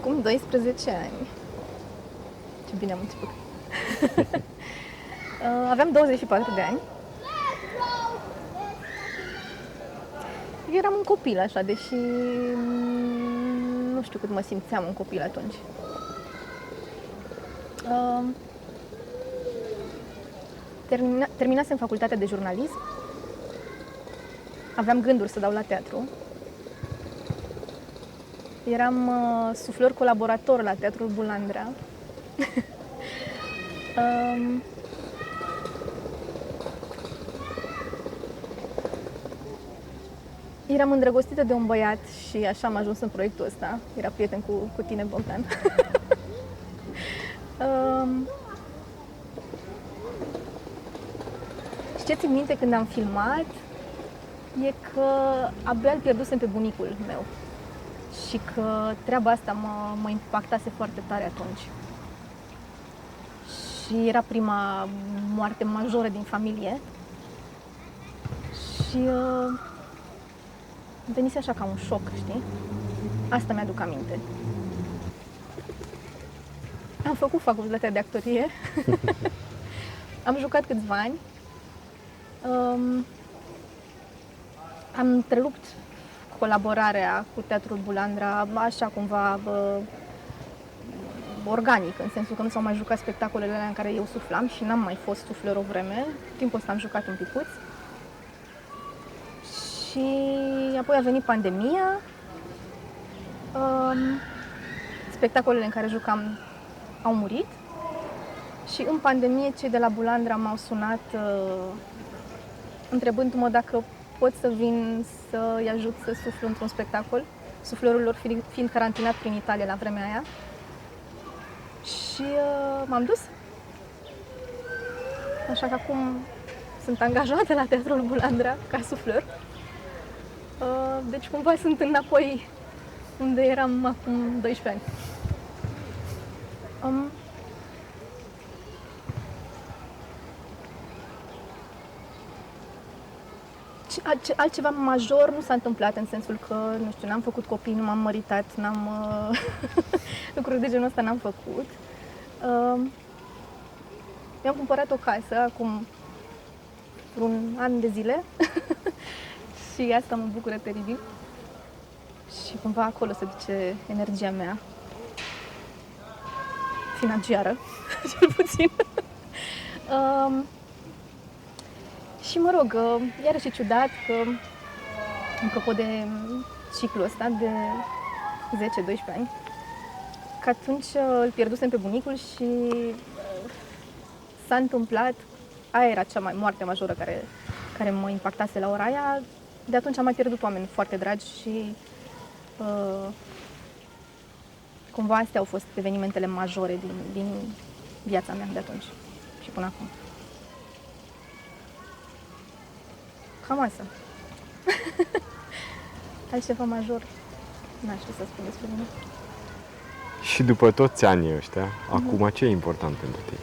Acum 12 ani. Ce bine am început. Aveam 24 de ani. Eram un copil așa, deși nu știu cât mă simțeam un copil atunci. Terminasem facultatea de jurnalism. Aveam gânduri să dau la teatru. Eram suflor colaborator la Teatrul Bulandra. Eram îndrăgostită de un băiat și așa am ajuns în proiectul ăsta. Era prieten cu tine, Bogdan. Și ce țin minte când am filmat e că abia îl pierdusem pe bunicul meu și că treaba asta mă impactase foarte tare atunci. Și era prima moarte majoră din familie și venise așa ca un șoc, știi? Asta mi-aduc aminte. Am făcut facultatea de actorie, am jucat câțiva ani, am întrerupt colaborarea cu Teatrul Bulandra așa cumva organic, în sensul că nu s-au mai jucat spectacolele alea în care eu suflam și n-am mai fost suflăr o vreme. Timpul ăsta am jucat un picuț. Și apoi a venit pandemia. Spectacolele în care jucam au murit. Și în pandemie cei de la Bulandra m-au sunat întrebându-mă dacă pot să vin să-i ajut să suflu într-un spectacol, suflorul lor fiind carantinat prin Italia la vremea aia. Și m-am dus. Așa că acum sunt angajată la Teatrul Bulandra ca suflor. Deci cumva sunt înapoi unde eram acum 12 ani. Altceva major nu s-a întâmplat, în sensul că, nu știu, n-am făcut copii, nu m-am măritat, lucruri de genul ăsta n-am făcut. Mi-am cumpărat o casă acum un an de zile și asta mă bucură teribil. Și cumva acolo se duce energia mea financiară, cel puțin. Și mă rog, iarăși e ciudat că, apropo de ciclul ăsta de 10-12 ani, că atunci îl pierdusem pe bunicul și s-a întâmplat, aia era cea mai moarte majoră care mă impactase la ora aia. De atunci am mai pierdut oameni foarte dragi și cumva astea au fost evenimentele majore din viața mea de atunci și până acum. Cam asta. Altceva major, n-aș știu să spun despre mine. Și după toți anii ăștia, acum ce e important pentru tine?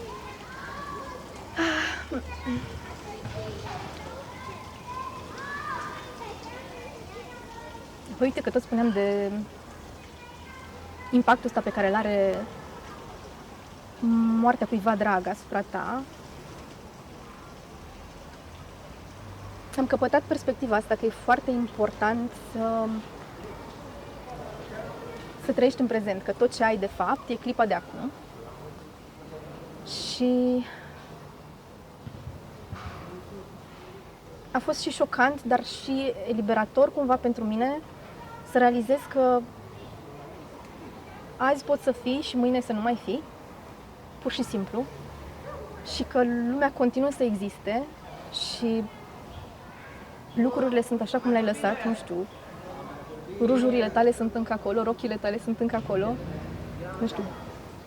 Uite că tot spuneam de impactul ăsta pe care îl are moartea cuiva drag asupra ta. Am căpătat perspectiva asta că e foarte important să trăiești în prezent, că tot ce ai de fapt e clipa de acum. Și a fost și șocant, dar și eliberator cumva pentru mine să realizez că azi poți să fii și mâine să nu mai fii, pur și simplu, și că lumea continuă să existe și lucrurile sunt așa cum le-ai lăsat, nu știu, rujurile tale sunt încă acolo, rochile tale sunt încă acolo, nu știu,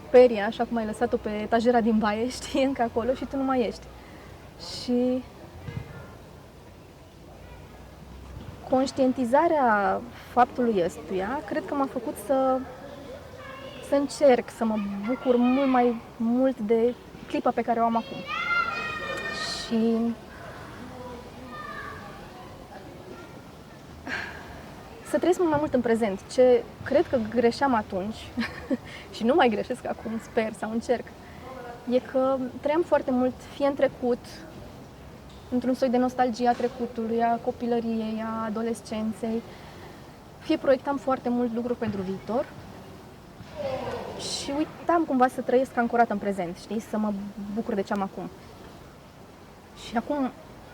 peria, așa cum ai lăsat-o pe etajera din baie, știi, încă acolo și tu nu mai ești. Și conștientizarea faptului ăstuia, cred că m-a făcut să încerc să mă bucur mult mai mult de clipa pe care o am acum. Și să trăiesc mai mult în prezent. Ce cred că greșeam atunci și nu mai greșesc acum, sper sau încerc, e că trăiam foarte mult fie în trecut, într-un soi de nostalgie a trecutului, a copilăriei, a adolescenței, fie proiectam foarte mult lucruri pentru viitor și uitam cumva să trăiesc ancorată în prezent, știi, să mă bucur de ce am acum. Și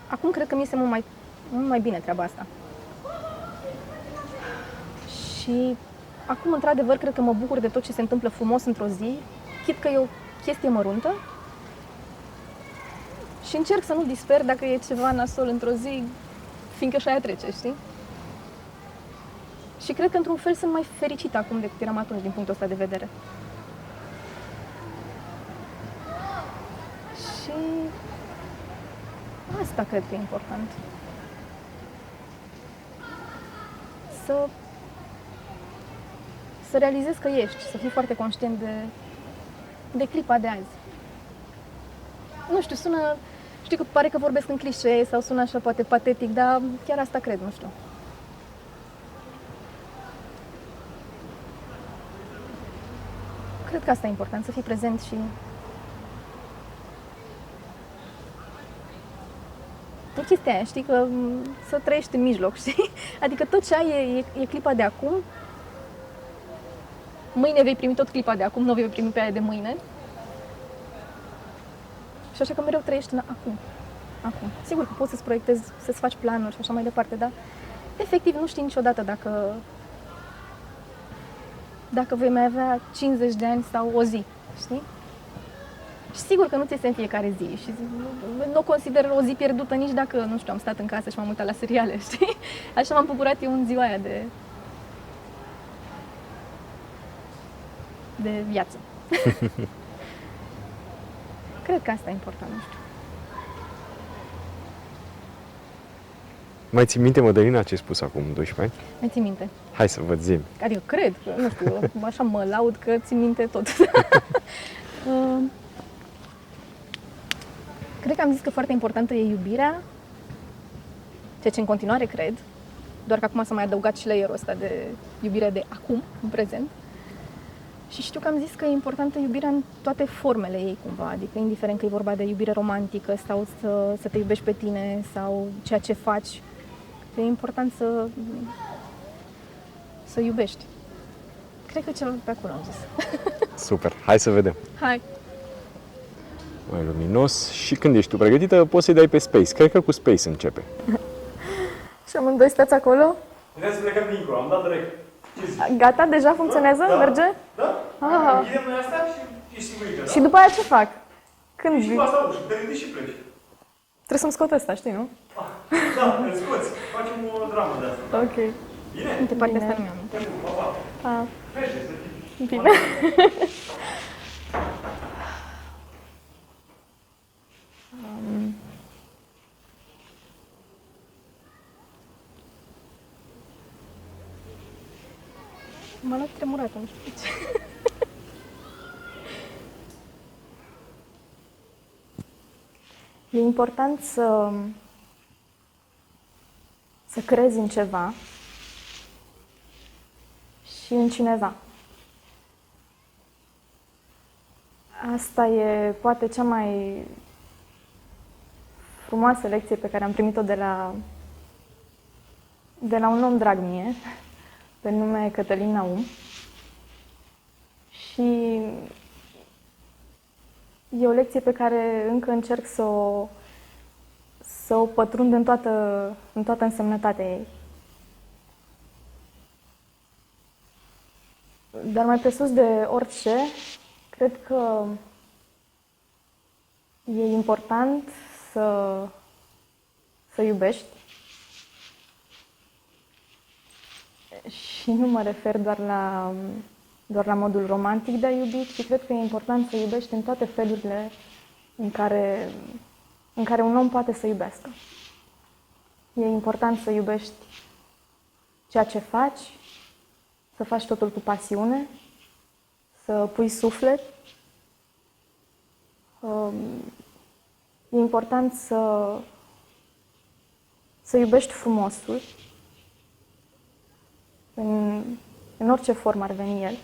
acum cred că mi este mult mai bine treaba asta. Și acum, într-adevăr, cred că mă bucur de tot ce se întâmplă frumos într-o zi, chit că e o chestie măruntă, și încerc să nu disper dacă e ceva nasol într-o zi, fiindcă și aia trece, știi? Și cred că, într-un fel, sunt mai fericită acum decât eram atunci, din punctul ăsta de vedere. Și asta cred că e important. Să realizezi că ești, să fii foarte conștient de clipa de azi. Nu știu, știu că pare că vorbesc în clișee sau sună așa poate patetic, dar chiar asta cred, nu știu. Cred că asta e important, să fii prezent și e chestia aia, știi, că să trăiești în mijloc, știi? Adică tot ce ai e clipa de acum. Mâine vei primi tot clipa de acum, nu o vei primi pe aia de mâine. Și așa că mereu trăiești în acum. Acum. Sigur că poți să-ți proiectezi, să-ți faci planuri și așa mai departe, dar efectiv nu știi niciodată dacă vei mai avea 50 de ani sau o zi, știi? Și sigur că nu ți este în fiecare zi și nu o consider o zi pierdută nici dacă, nu știu, am stat în casă și m-am uitat la seriale, știi? Așa m-am bucurat eu în ziua aia de viață. Cred că asta e important, nu știu. Mai ții minte, Mădălina, ce ai spus acum 12 ani? Mai ții minte? Hai să văd, zi-mi. Adică cred că, nu știu, așa mă laud că țin minte tot. Cred că am zis că foarte importantă e iubirea, ceea ce în continuare cred, doar că acum s-a mai adăugat și layerul ăsta de iubire de acum, în prezent. Și știu că am zis că e importantă iubirea în toate formele ei, cumva, adică indiferent că e vorba de iubire romantică sau să te iubești pe tine sau ceea ce faci, e important să iubești. Cred că cel pe acolo am zis. Super, hai să vedem. Hai! Mai luminos. Și când ești tu pregătită, poți să-i dai pe Space. Cred că cu Space începe. Și amândoi stați acolo? Puteți să plecăm dincolo, am dat direct. Gata? Deja funcționează? Da. Merge? Da? Ah. Închidem noi asta și ești sigurită, da? Și după aia ce fac? Când Și vii? cu asta ușă, te ridici și pleci. Trebuie să-mi scot ăsta, știi, nu? Da, îl scoți. Facem o dramă de asta. Ok. Bine? De partea asta nu mi-am. Te pup, pa, pa. Ah, Merge, să fii. bine. M-a luat tremurat, nu știu ce. E important să crezi în ceva și în cineva. Asta e poate cea mai frumoasă lecție pe care am primit-o de la un om drag mie, pe nume Cătălin Naum. Și e o lecție pe care încă încerc să o pătrund în toată însemnătatea ei. Dar mai presus de orice, cred că e important să iubești. Și nu mă refer doar la modul romantic de a iubi, ci cred că e important să iubești în toate felurile în care un om poate să iubească. E important să iubești ceea ce faci, să faci totul cu pasiune, să pui suflet. E important să iubești frumosul în orice formă ar veni el.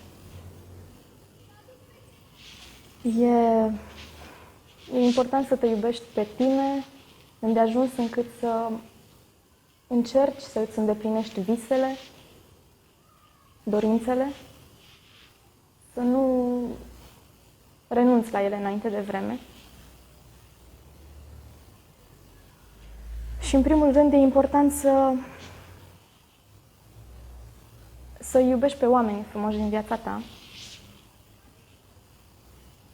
E important să te iubești pe tine îndeajuns încât să încerci să îți îndeplinești visele, dorințele, să nu renunți la ele înainte de vreme. Și în primul rând e important să iubești pe oamenii frumoși din viața ta,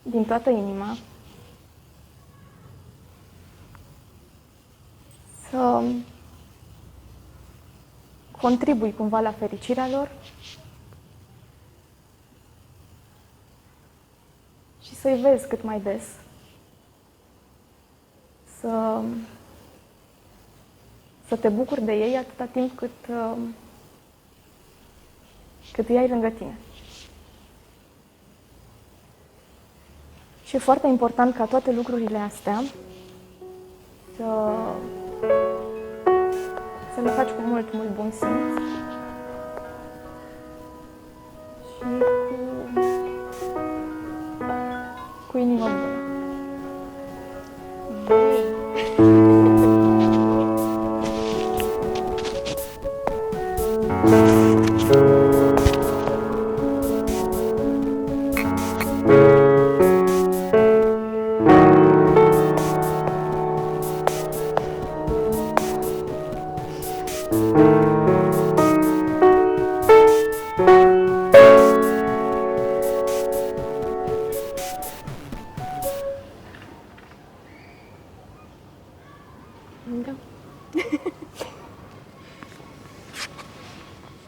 din toată inima, să contribui cumva la fericirea lor și să-i vezi cât mai des, să te bucuri de ei atâta timp cât îi ai lângă tine. Și e foarte important ca toate lucrurile astea să le faci cu mult, mult bun simț și cu inima bună.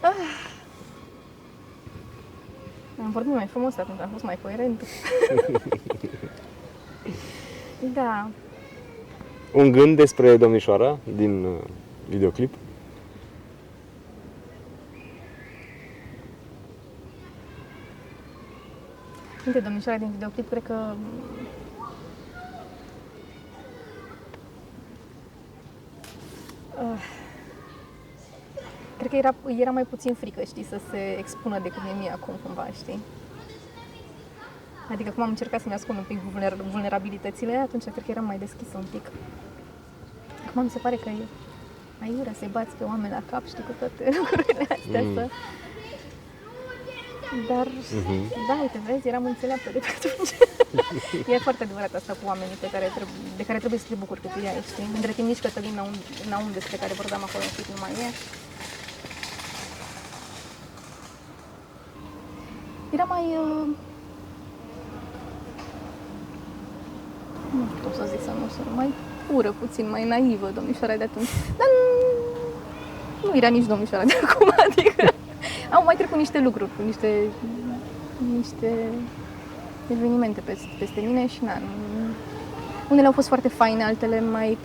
Da. Am vorbit mai frumos atunci, am fost mai coerent. Da. Un gând despre domnișoara din videoclip? Uite, domnișoara din videoclip, cred că cred că era mai puțin frică, știi, să se expună decât e mie acum, cumva, știi? Adică cum am încercat să-mi ascund un pic vulnerabilitățile, atunci cred că eram mai deschisă un pic. Acum mi se pare că e aiurea să-i bați pe oameni la cap, știi, cu toate lucrurile astea, Dar, da, uite, vezi, eram înțeleaptă de pe atunci. E foarte adevărat asta cu oamenii de care trebuie să te bucuri cât îi ai, știi? Între timp nici Cătălin Naum, despre care vorbeam acolo un pic, nu mai e. Era mai... nu știu cum să zic să nu sunt, mai pură puțin, mai naivă domnișoara de atunci. Dar nu era nici domnișoara de acum, adică... Au mai trecut niște lucruri, niște evenimente peste mine și unele au fost foarte faine, altele mai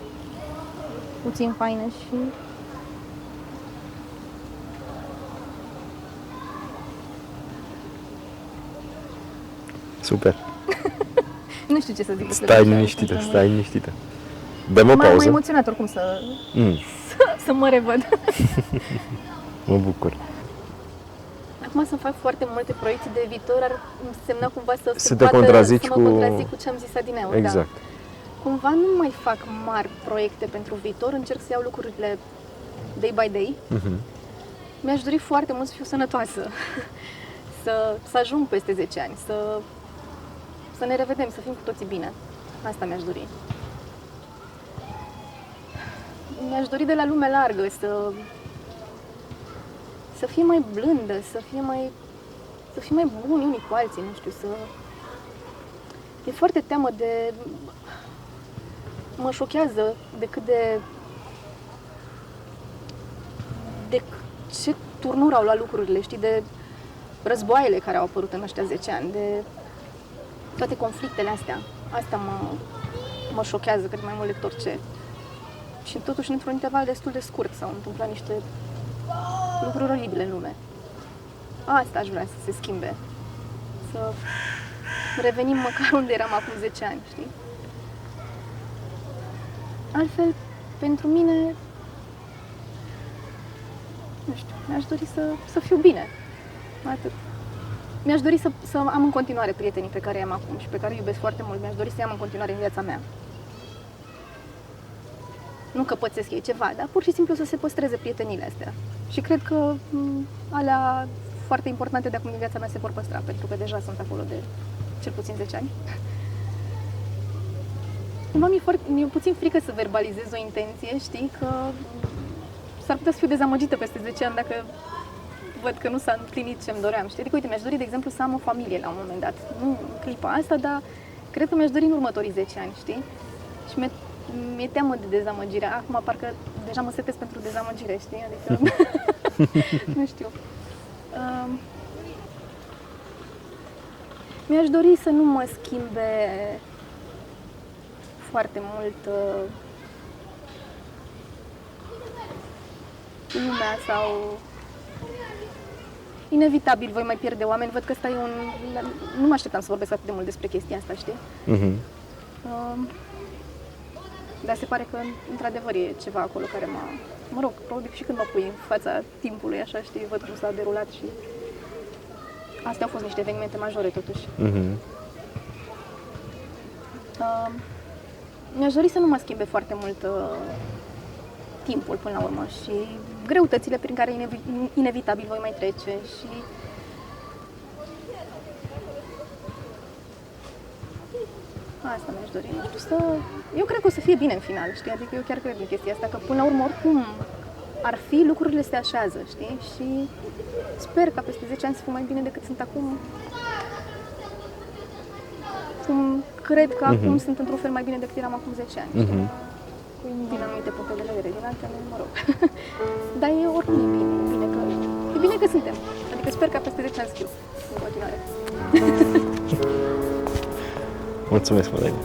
puțin faine și... Super. Nu știu ce să zic. Stai liniștită. Dăm o pauză. M-am emoționat oricum să mă revăd. Mă bucur. Acum să fac foarte multe proiecții de viitor ar însemna cumva să te contrazici să mă contrazic cu ce am zis adineauri. Exact. Da. Cumva nu mai fac mari proiecte pentru viitor, încerc să iau lucrurile day by day. Mi-aș dori foarte mult să fiu sănătoasă, să ajung peste 10 ani, să ne revedem, să fim cu toții bine. Asta mi-aș dori. Mi-aș dori de la lume largă să fie mai blândă, să fie mai buni unii cu alții, nu știu, E foarte teamă de... Mă șochează de cât de ce turnuri au luat lucrurile, știi, de războaiele care au apărut în ăștia 10 ani, de toate conflictele astea. Asta mă șochează, cred, mai mult decât orice. Și totuși, într-un interval destul de scurt, s-au întâmplat niște lucruri oribile în lume. Asta aș vrea să se schimbe. Să revenim măcar unde eram acum 10 ani, știi? Altfel, pentru mine, nu știu, mi-aș dori să fiu bine. Atât. Mi-aș dori să am în continuare prietenii pe care i-am acum și pe care îi iubesc foarte mult. Mi-aș dori să i-am în continuare în viața mea. Nu că pățesc ei ceva, dar pur și simplu să se păstreze prieteniile astea. Și cred că alea foarte importante de acum din viața mea se vor păstra, pentru că deja sunt acolo de cel puțin 10 ani. Mi-e puțin frică să verbalizez o intenție, știi, că s-ar putea să fiu dezamăgită peste 10 ani dacă văd că nu s-a împlinit ce-mi doream, știi? Adică, uite, mi-aș dori, de exemplu, să am o familie la un moment dat. Nu în clipa asta, dar cred că mi-aș dori în următorii 10 ani, știi? Și mi-e teamă de dezamăgire. Acum parcă deja mă setez pentru dezamăgire, știi? Adică, nu știu. Mi-aș dori să nu mă schimbe foarte mult lumea sau inevitabil voi mai pierde oameni. Văd că ăsta e nu mă așteptam să vorbesc atât de mult despre chestia asta, știi? Dar se pare că într-adevăr e ceva acolo care mă rog, probabil și când mă pui în fața timpului, așa, știi, văd cum s-a derulat și astea au fost niște evenimente majore totuși. Mi-aș dori să nu mă schimbe foarte mult timpul până la urmă și greutățile prin care inevitabil voi mai trece și asta mi-aș dori, nu știu, eu cred că o să fie bine în final, știi, adică eu chiar cred în chestia asta, că până la urmă oricum ar fi, lucrurile se așează, știi, și sper ca peste 10 ani să fiu mai bine decât sunt acum. Cum cred că acum sunt într-un fel mai bine decât eram acum 10 ani, știi? Din anumite puncte de vedere, din altele, mă rog. Dar e oricum e bine că suntem. Adică sper ca peste 10 ani să fiu în continuare. Mulțumesc, Mădălina.